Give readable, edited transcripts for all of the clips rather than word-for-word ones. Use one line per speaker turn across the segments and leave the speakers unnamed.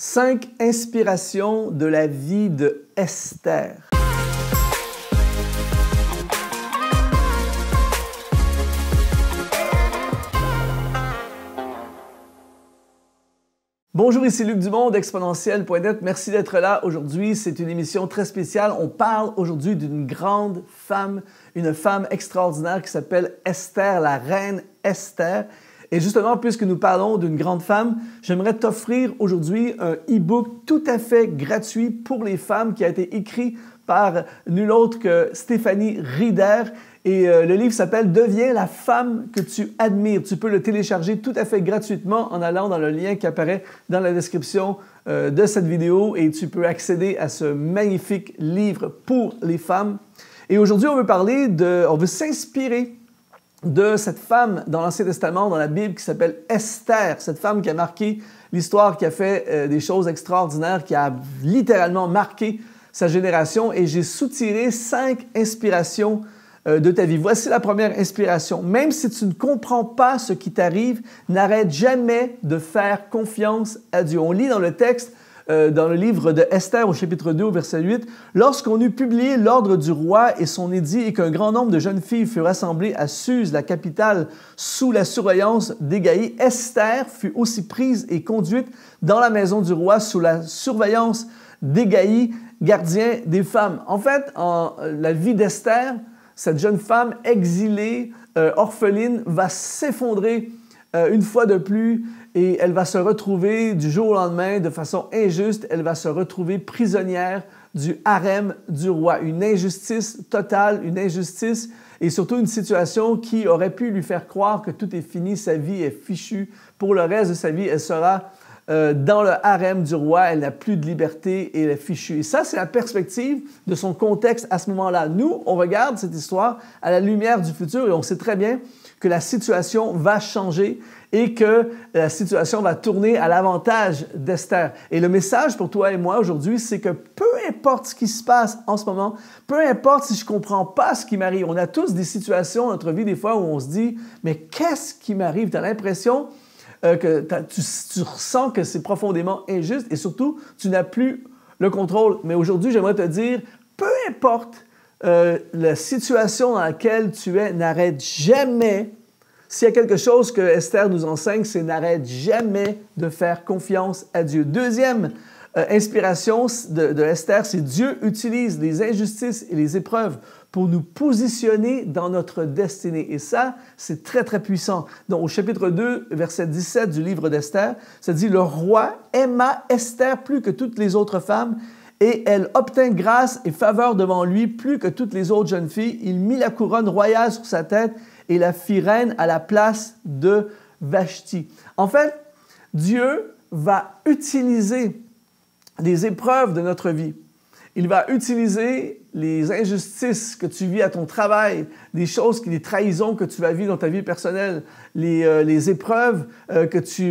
5 inspirations de la vie de Esther. Bonjour, ici Luc Dumont d'Exponentiel.net. Merci d'être là aujourd'hui. C'est une émission très spéciale. On parle aujourd'hui d'une grande femme, une femme extraordinaire qui s'appelle Esther, la reine Esther. Et justement, puisque nous parlons d'une grande femme, j'aimerais t'offrir aujourd'hui un e-book tout à fait gratuit pour les femmes qui a été écrit par nul autre que Stéphanie Rieder. Et le livre s'appelle « Deviens la femme que tu admires ». Tu peux le télécharger tout à fait gratuitement en allant dans le lien qui apparaît dans la description de cette vidéo et tu peux accéder à ce magnifique livre pour les femmes. Et aujourd'hui, on veut s'inspirer de cette femme dans l'Ancien Testament, dans la Bible, qui s'appelle Esther, cette femme qui a marqué l'histoire, qui a fait des choses extraordinaires, qui a littéralement marqué sa génération. Et j'ai soutiré 5 inspirations de ta vie. Voici la première inspiration. Même si tu ne comprends pas ce qui t'arrive, n'arrête jamais de faire confiance à Dieu. On lit dans le texte, dans le livre de Esther au chapitre 2 au verset 8, « Lorsqu'on eut publié l'ordre du roi et son édit et qu'un grand nombre de jeunes filles furent rassemblées à Suse, la capitale, sous la surveillance d'Hégaï, Esther fut aussi prise et conduite dans la maison du roi sous la surveillance d'Hégaï, gardien des femmes. » En fait, la vie d'Esther, cette jeune femme exilée, orpheline, va s'effondrer une fois de plus et elle va se retrouver du jour au lendemain de façon injuste. Elle va se retrouver prisonnière du harem du roi. Une injustice totale, une injustice et surtout une situation qui aurait pu lui faire croire que tout est fini, sa vie est fichue. Pour le reste de sa vie, elle sera dans le harem du roi, elle n'a plus de liberté et elle est fichue. Et ça, c'est la perspective de son contexte à ce moment-là. Nous, on regarde cette histoire à la lumière du futur et on sait très bien que la situation va changer et que la situation va tourner à l'avantage d'Esther. Et le message pour toi et moi aujourd'hui, c'est que peu importe ce qui se passe en ce moment, peu importe si je ne comprends pas ce qui m'arrive, on a tous des situations dans notre vie des fois où on se dit « mais qu'est-ce qui m'arrive? » Tu as l'impression que tu ressens que c'est profondément injuste et surtout, tu n'as plus le contrôle. Mais aujourd'hui, j'aimerais te dire, peu importe la situation dans laquelle tu es, n'arrête jamais. S'il y a quelque chose que Esther nous enseigne, c'est n'arrête jamais de faire confiance à Dieu. Deuxième inspiration de Esther, c'est Dieu utilise les injustices et les épreuves pour nous positionner dans notre destinée. Et ça, c'est très, très puissant. Donc, au chapitre 2, verset 17 du livre d'Esther, ça dit « Le roi aima Esther plus que toutes les autres femmes, et elle obtint grâce et faveur devant lui plus que toutes les autres jeunes filles. Il mit la couronne royale sur sa tête et la fit reine à la place de Vashti. » En fait, Dieu va utiliser les épreuves de notre vie. Il va utiliser les injustices que tu vis à ton travail, les trahisons que tu vas vivre dans ta vie personnelle, les épreuves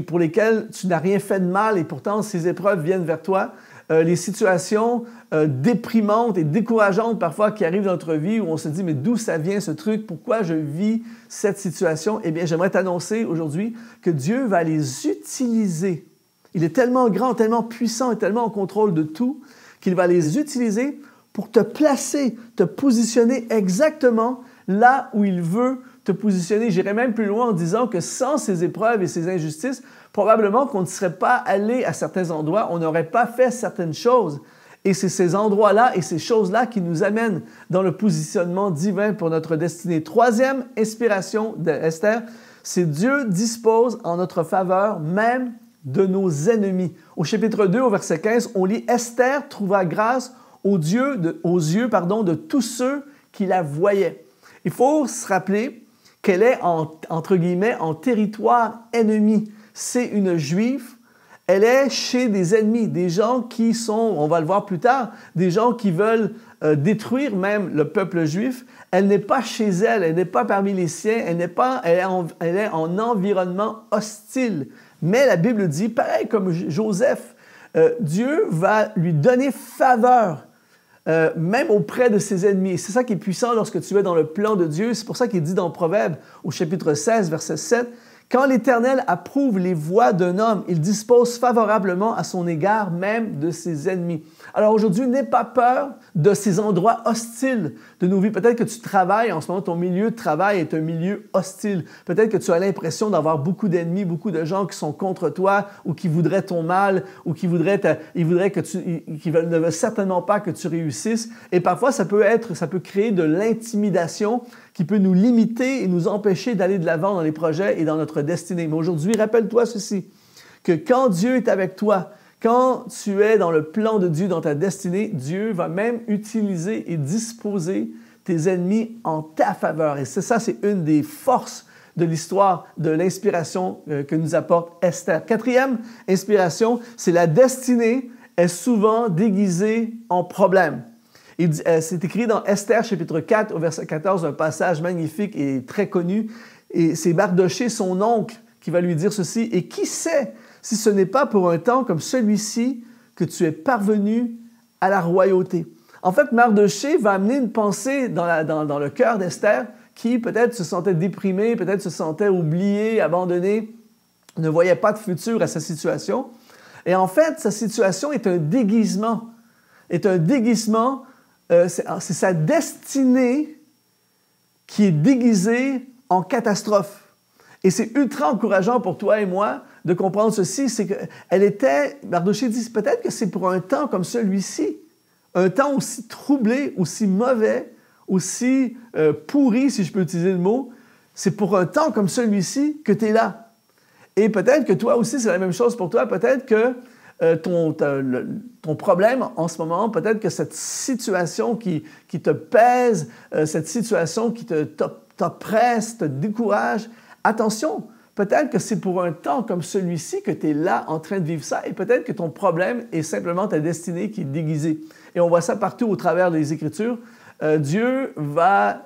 pour lesquelles tu n'as rien fait de mal et pourtant ces épreuves viennent vers toi, les situations déprimantes et décourageantes parfois qui arrivent dans notre vie où on se dit « mais d'où ça vient ce truc? Pourquoi je vis cette situation? » Eh bien, j'aimerais t'annoncer aujourd'hui que Dieu va les utiliser. Il est tellement grand, tellement puissant et tellement en contrôle de tout qu'il va les utiliser pour te placer, te positionner exactement là où il veut te positionner. J'irais même plus loin en disant que sans ces épreuves et ces injustices, probablement qu'on ne serait pas allé à certains endroits, on n'aurait pas fait certaines choses. Et c'est ces endroits-là et ces choses-là qui nous amènent dans le positionnement divin pour notre destinée. Troisième inspiration d'Esther, c'est Dieu dispose en notre faveur même de nos ennemis. Au chapitre 2, au verset 15, on lit « Esther trouva grâce aux yeux de tous ceux qui la voyaient. » Il faut se rappeler qu'elle est, entre guillemets, en territoire ennemi. C'est une Juive, elle est chez des ennemis, des gens qui sont, on va le voir plus tard, des gens qui veulent détruire même le peuple juif. Elle n'est pas chez elle, elle n'est pas parmi les siens, elle est en environnement hostile. Mais la Bible dit, pareil comme Joseph, Dieu va lui donner faveur, même auprès de ses ennemis. C'est ça qui est puissant lorsque tu es dans le plan de Dieu. C'est pour ça qu'il dit dans Proverbes, au chapitre 16, verset 7, Quand l'Éternel approuve les voies d'un homme, il dispose favorablement à son égard même de ses ennemis. Alors aujourd'hui, n'aie pas peur de ces endroits hostiles de nos vies. Peut-être que tu travailles en ce moment, ton milieu de travail est un milieu hostile. Peut-être que tu as l'impression d'avoir beaucoup d'ennemis, beaucoup de gens qui sont contre toi ou qui voudraient ton mal ou qui ne veulent certainement pas que tu réussisses. Et parfois, ça peut créer de l'intimidation qui peut nous limiter et nous empêcher d'aller de l'avant dans les projets et dans notre destinée. Mais aujourd'hui, rappelle-toi ceci, que quand Dieu est avec toi, quand tu es dans le plan de Dieu, dans ta destinée, Dieu va même utiliser et disposer tes ennemis en ta faveur. Et ça, c'est une des forces de l'histoire, de l'inspiration que nous apporte Esther. Quatrième inspiration, c'est la destinée est souvent déguisée en problème. C'est écrit dans Esther, chapitre 4, au verset 14, un passage magnifique et très connu. Et c'est Mardoché, son oncle, qui va lui dire ceci. « Et qui sait si ce n'est pas pour un temps comme celui-ci que tu es parvenu à la royauté? » En fait, Mardoché va amener une pensée dans le cœur d'Esther qui peut-être se sentait déprimée, peut-être se sentait oubliée, abandonnée, ne voyait pas de futur à sa situation. Et en fait, sa situation est un déguisement. C'est sa destinée qui est déguisée en catastrophe. Et c'est ultra encourageant pour toi et moi de comprendre ceci, c'est Mardoché dit, peut-être que c'est pour un temps comme celui-ci, un temps aussi troublé, aussi mauvais, aussi pourri, si je peux utiliser le mot, c'est pour un temps comme celui-ci que tu es là. Et peut-être que toi aussi, c'est la même chose pour toi, peut-être que ton problème en ce moment, peut-être que cette situation qui te pèse, cette situation qui t'oppresse, te décourage, attention, peut-être que c'est pour un temps comme celui-ci que tu es là en train de vivre ça et peut-être que ton problème est simplement ta destinée qui est déguisée. Et on voit ça partout au travers des Écritures. Dieu va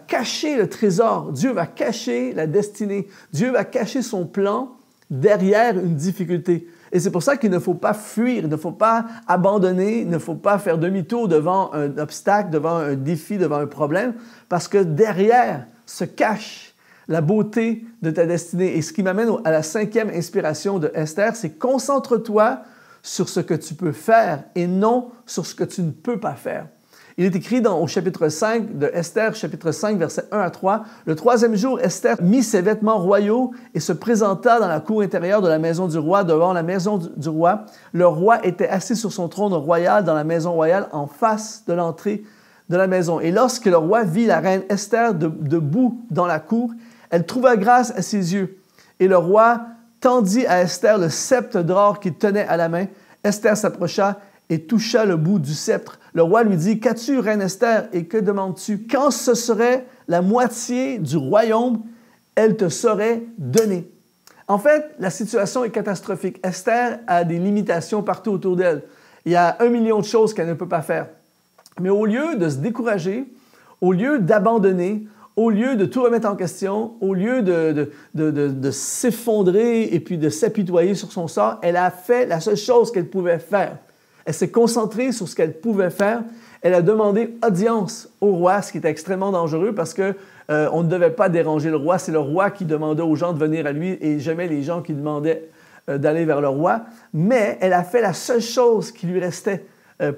cacher le trésor, Dieu va cacher la destinée, Dieu va cacher son plan derrière une difficulté. Et c'est pour ça qu'il ne faut pas fuir, il ne faut pas abandonner, il ne faut pas faire demi-tour devant un obstacle, devant un défi, devant un problème, parce que derrière se cache la beauté de ta destinée. Et ce qui m'amène à la cinquième inspiration de Esther, c'est concentre-toi sur ce que tu peux faire et non sur ce que tu ne peux pas faire. Il est écrit au chapitre 5 de Esther, chapitre 5, versets 1 à 3. « Le troisième jour, Esther mit ses vêtements royaux et se présenta dans la cour intérieure de la maison du roi, devant la maison du roi. Le roi était assis sur son trône royal dans la maison royale, en face de l'entrée de la maison. Et lorsque le roi vit la reine Esther debout dans la cour, elle trouva grâce à ses yeux. Et le roi tendit à Esther le sceptre d'or qu'il tenait à la main. Esther s'approcha et toucha le bout du sceptre. Le roi lui dit, « Qu'as-tu, reine Esther, et que demandes-tu? Quand ce serait la moitié du royaume, elle te serait donnée. » En fait, la situation est catastrophique. Esther a des limitations partout autour d'elle. Il y a 1 million de choses qu'elle ne peut pas faire. Mais au lieu de se décourager, au lieu d'abandonner, au lieu de tout remettre en question, au lieu de s'effondrer et puis de s'apitoyer sur son sort, elle a fait la seule chose qu'elle pouvait faire. Elle s'est concentrée sur ce qu'elle pouvait faire. Elle a demandé audience au roi, ce qui était extrêmement dangereux parce qu'on ne devait pas déranger le roi. C'est le roi qui demandait aux gens de venir à lui et jamais les gens qui demandaient d'aller vers le roi. Mais elle a fait la seule chose qui lui restait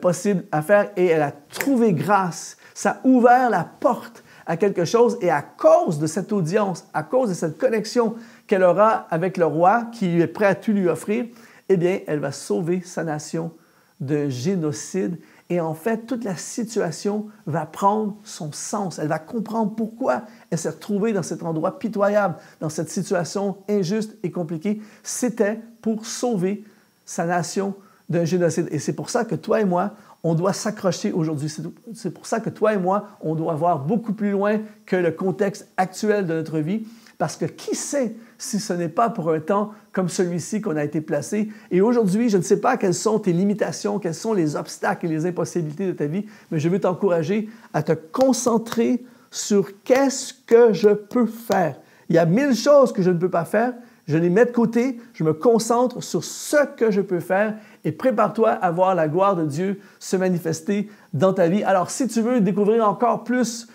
possible à faire et elle a trouvé grâce. Ça a ouvert la porte à quelque chose et à cause de cette audience, à cause de cette connexion qu'elle aura avec le roi qui est prêt à tout lui offrir, eh bien, elle va sauver sa nation d'un génocide. Et en fait, toute la situation va prendre son sens. Elle va comprendre pourquoi elle s'est retrouvée dans cet endroit pitoyable, dans cette situation injuste et compliquée. C'était pour sauver sa nation d'un génocide. Et c'est pour ça que toi et moi, on doit s'accrocher aujourd'hui. C'est pour ça que toi et moi, on doit voir beaucoup plus loin que le contexte actuel de notre vie. Parce que qui sait si ce n'est pas pour un temps comme celui-ci qu'on a été placé. Et aujourd'hui, je ne sais pas quelles sont tes limitations, quels sont les obstacles et les impossibilités de ta vie, mais je veux t'encourager à te concentrer sur qu'est-ce que je peux faire. Il y a 1000 choses que je ne peux pas faire. je les mets de côté, je me concentre sur ce que je peux faire et prépare-toi à voir la gloire de Dieu se manifester dans ta vie. Alors, si tu veux découvrir encore plus,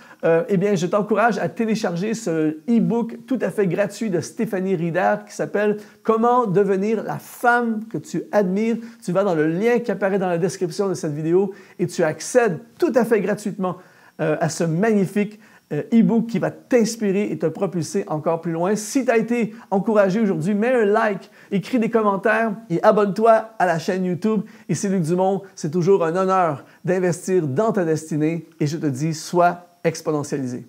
eh bien, je t'encourage à télécharger ce e-book tout à fait gratuit de Stéphanie Rieder qui s'appelle « Comment devenir la femme que tu admires ». Tu vas dans le lien qui apparaît dans la description de cette vidéo et tu accèdes tout à fait gratuitement à ce magnifique e-book qui va t'inspirer et te propulser encore plus loin. Si tu as été encouragé aujourd'hui, mets un like, écris des commentaires et abonne-toi à la chaîne YouTube. Ici Luc Dumont, c'est toujours un honneur d'investir dans ta destinée et je te dis, sois exponentialisé.